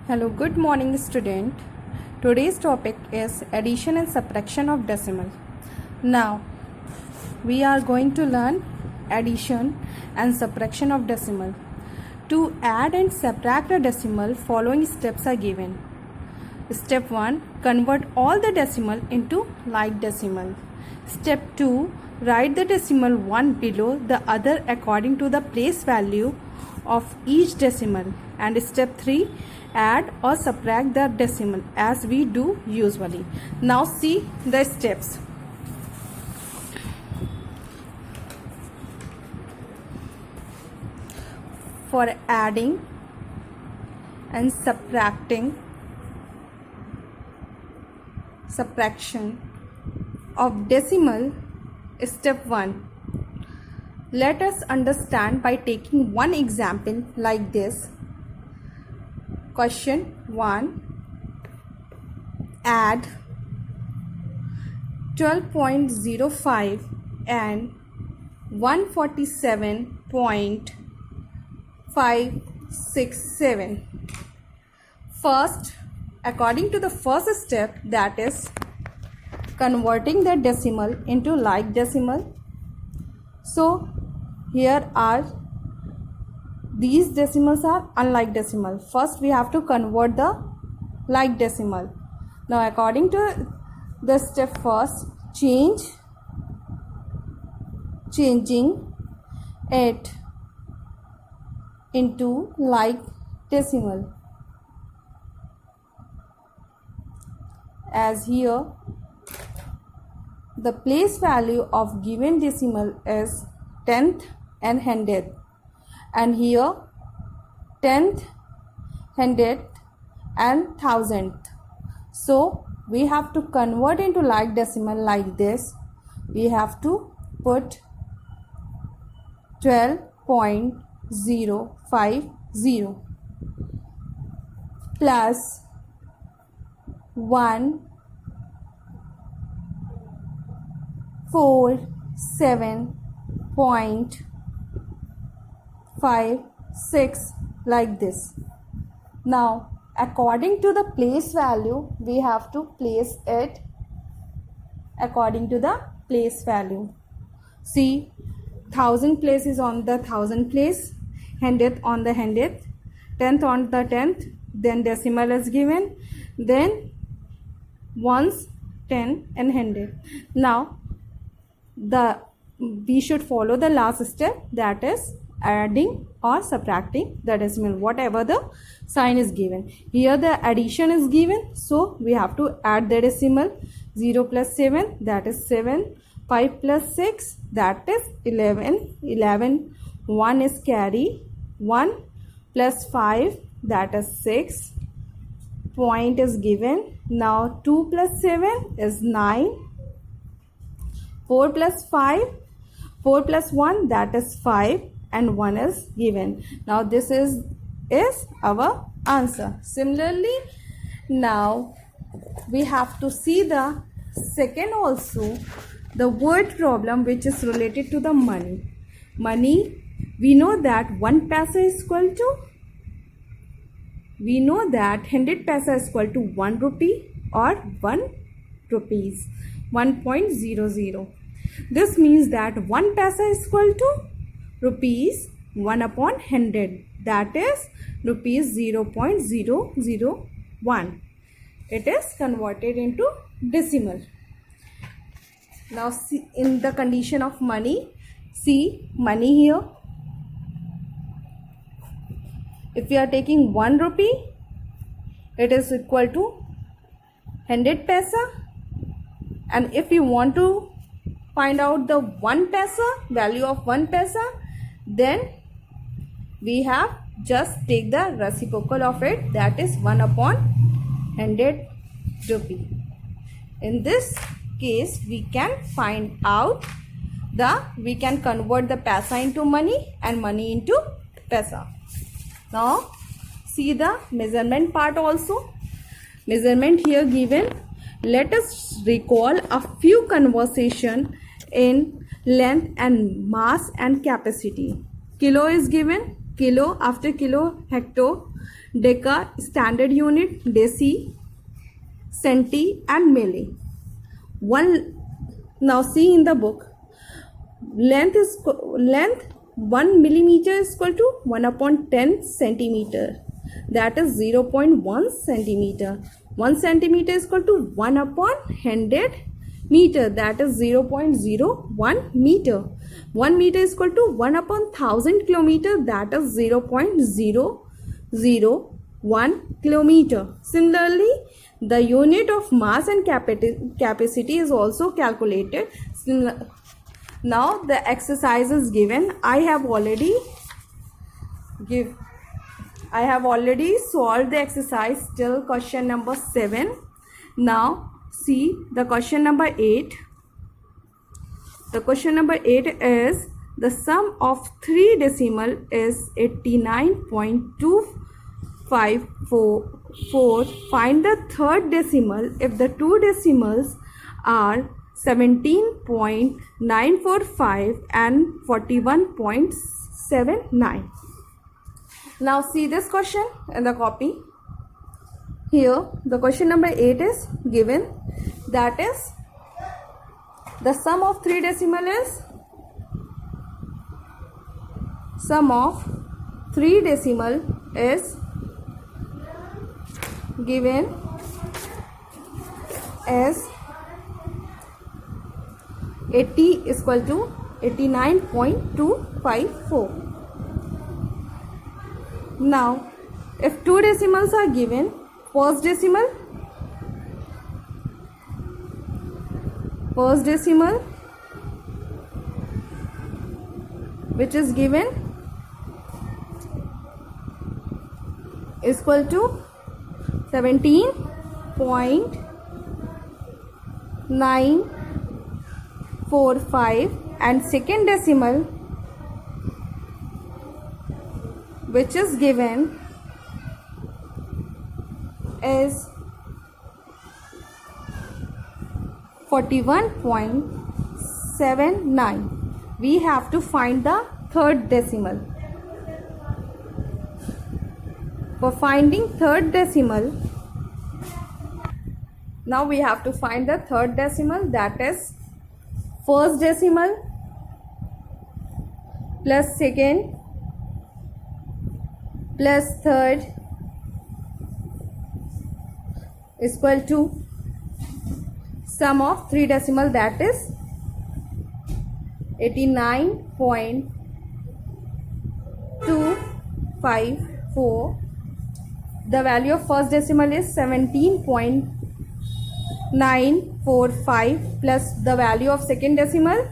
Hello, good morning student. Today's topic is addition and subtraction of decimal. Now, we are going to learn addition and subtraction of decimal. To add and subtract a decimal, following steps are given. Step 1. Convert all the decimal into like decimal. Step 2. Write the decimal one below the other according to the place value of each decimal. And step 3. Add or subtract the decimal as we do usually. Now see the steps. For adding and subtraction of decimal, step 1. Let us understand by taking one example like this. Question 1. Add 12.05 and 147.567. First, according to the first step, that is converting the decimal into like decimal. So here are these decimals are unlike decimal. First we have to convert the like decimal. Now according to the step first, changing it into like decimal, as here the place value of given decimal is 10th and 100th, and here 10th, 100th and 1000th. So we have to convert into like decimal like this. We have to put 12.050 plus 147.56 like this. Now according to the place value, we have to place it according to the place value. See, 1000 place is on the 1000 place, 100th on the 100th, 10th on the 10th, then decimal is given, then ones 10 and 100. Now we should follow the last step, that is adding or subtracting the decimal, whatever the sign is given. Here the addition is given, so we have to add the decimal. 0 plus 7, that is 7. 5 plus 6, that is 11. 11. 1 is carry. 1 plus 5, that is 6. Point is given. Now 2 plus 7 is 9. 4 plus 5, 4 plus 1, that is 5, and 1 is given. Now this is our answer. Similarly, now we have to see the second also, the word problem which is related to the money. Money, we know that 1 paisa is equal to, we know that 100 paisa is equal to 1 rupee or 1 rupees, 1.00. This means that 1 paisa is equal to rupees 1 upon 100, that is rupees 0.001. It is converted into decimal. Now see, in the condition of money, see money here. If we are taking 1 rupee, it is equal to 100 paisa. And if you want to find out the 1 paisa, value of 1 paisa, then we have just take the reciprocal of it, that is 1 upon 100 rupee. In this case, we can find out we can convert the paisa into money and money into paisa. Now see the measurement part also. Measurement here given. Let us recall a few conversation in length and mass and capacity. Kilo is given, kilo, after kilo, hecto, deca, standard unit, deci, centi and milli. Now see in the book, length 1 millimeter is equal to 1 upon 10 centimeter, that is 0.1 centimeter. 1 centimeter is equal to 1 upon 100 meter, that is 0.01 meter. 1 meter is equal to 1 upon 1000 kilometer, that is 0.001 kilometer. Similarly, the unit of mass and capacity is also calculated. Now the exercise is given. I have already solved the exercise till question number 7. Now see the question number 8. The question number 8 is the sum of 3 decimal is 89.254. Find the third decimal if the two decimals are 17.945 and 41.79. Now see this question in the copy. Here the question number 8 is given, that is the sum of 3 decimal is given as 80 is equal to 89.254. Now if 2 decimals are given, first decimal which is given is equal to 17.945 and second decimal which is given is 41.79. We have to find the third decimal. For finding third decimal, now we have to find the third decimal, that is first decimal plus second plus third is equal to sum of 3 decimal, that is 89.254. The value of first decimal is 17.945 plus the value of second decimal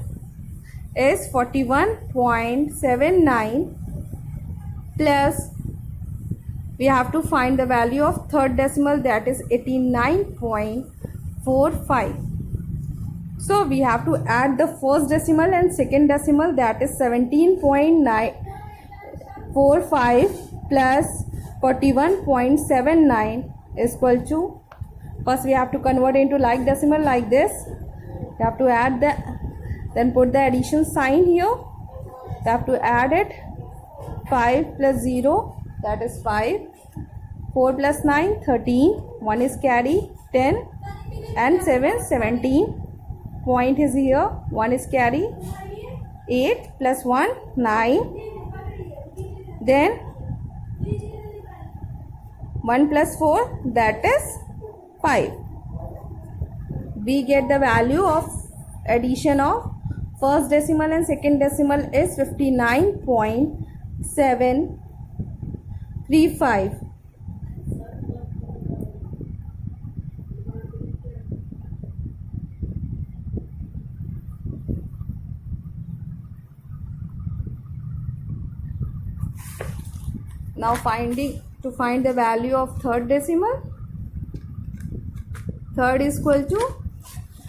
is 41.79 plus we have to find the value of third decimal, that is 89.45. So we have to add the first decimal and second decimal, that is 17.945 plus 41.79 is equal to, first we have to convert into like decimal like this. You have to add then put the addition sign here. You have to add it. 5 plus 0, that is 5. 4 plus 9, 13. 1 is carry, 10. And 7, 17. Point is here. 1 is carry. 8 plus 1, 9. Then 1 plus 4, that is 5. We get the value of addition of first decimal and second decimal is 59.735. Now to find the value of third decimal, third is equal to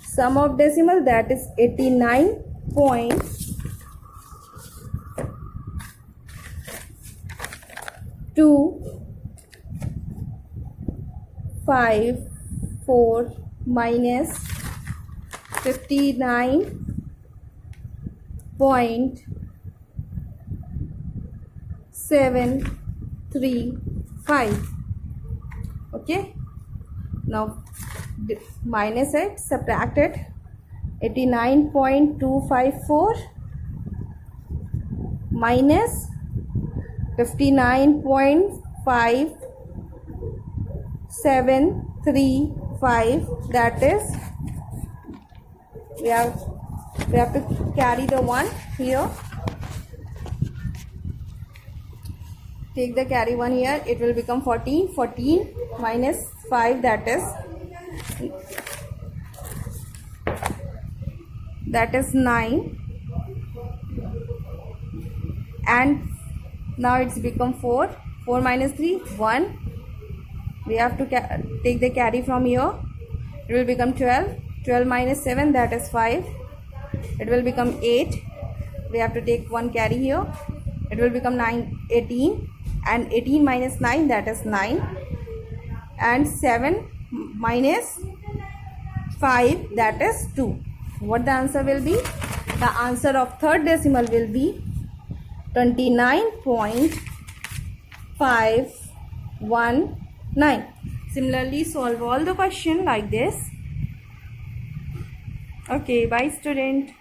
sum of decimal, that is 89.254 minus 59.735 735. Okay, now minus it, subtract it. 89.254 minus 59.5735, that is, we have to carry the 1 here. Take the carry 1 here, it will become 14. 14 minus 5, that is 9, and now it's become 4. 4 minus 3, 1. We have to take the carry from here, it will become 12. 12 minus 7, that is 5. It will become 8. We have to take 1 carry here, it will become 18, and 18 minus 9, that is 9, and 7 minus 5, that is 2. What the answer will be? The answer of third decimal will be 29.519. Similarly, solve all the question like this. Okay, bye student.